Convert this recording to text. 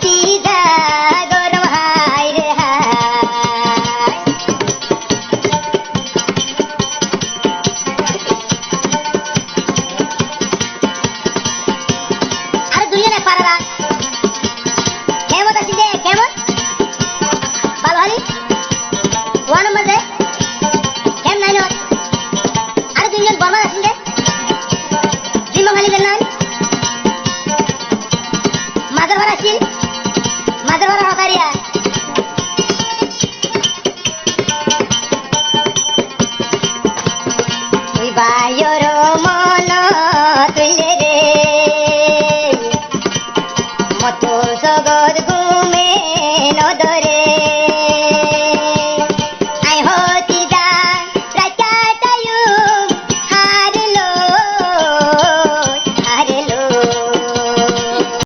গতি যা গরম হাই রে হাই আর দুনিয়া পারারা কেমন আছিস রে কেমন ভালো হলি ওয়ান নম্বর দে কেম নাই নয় আর দুজন বর্মা আছেন রে জিম্মা খালি দেন নাই মাদার ভাড়া আসিল মাদার ভাড়া হকারিয়া তুই বায়র মন তুইলে রে মতো জগৎ